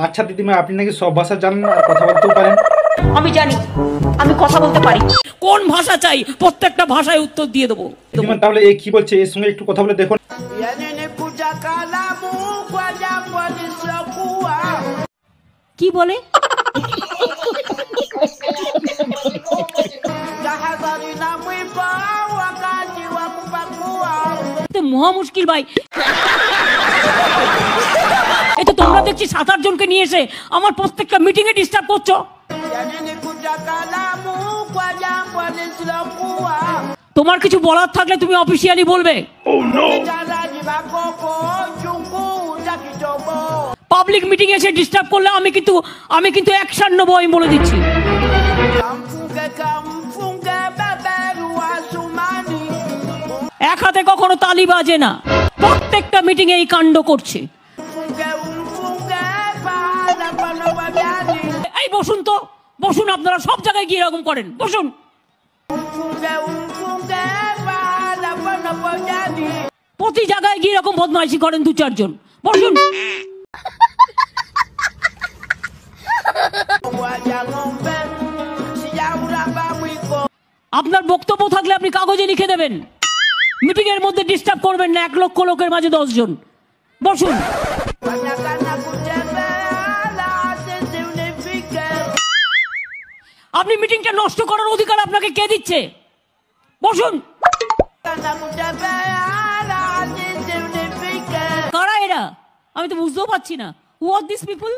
আচ্ছা দিদিমা, আপনি নাকি সব ভাষা জানেন আর কথা বলতেও পারেন? আমি জানি, আমি কথা বলতে পারি। কোন ভাষা চাই প্রত্যেকটা ভাষায় উত্তর দিয়ে দেবো। দিদিমা তাহলে এ কি বলছে, এর সঙ্গে একটু কথা বলে দেখুন। কি বলে? মহা মুশকিল ভাই। এই তো তোমরা দেখছি 7-8 জনকে নিয়ে এসে আমার প্রত্যেকটা মিটিং এ ডিস্টার্ব করছো। তোমার কিছু বলার থাকলে তুমি অফিসিয়ালি বলবে। পাবলিক মিটিং এসে ডিস্টার্ব করলে আমি কিন্তু অ্যাকশন নেবো, আমি বলে দিচ্ছি। এক হাতে কখনো তালি বাজে না, প্রত্যেকটা মিটিং এ এই কাণ্ড করছে। এই বসুন তো, বসুন, আপনারা সব জায়গায় গিয়ে এরকম করেন, বসুন। প্রতি জায়গায় গিয়ে এরকম বদমাইশি করেন 2-4 জন, বসুন। আপনার বক্তব্য থাকলে আপনি কাগজে লিখে দেবেন। মিটিং এর মধ্যে ডিস্টার্ব করবেন না, 1 লক্ষ লোকের মাঝে 10 জন, বসুন। আপনি মিটিংটা নষ্ট করার অধিকার আপনাকে কে দিচ্ছে? বসুন। কারা এরা? আমি তো বুঝতেও পারছি না। হু আর দিস পিপল?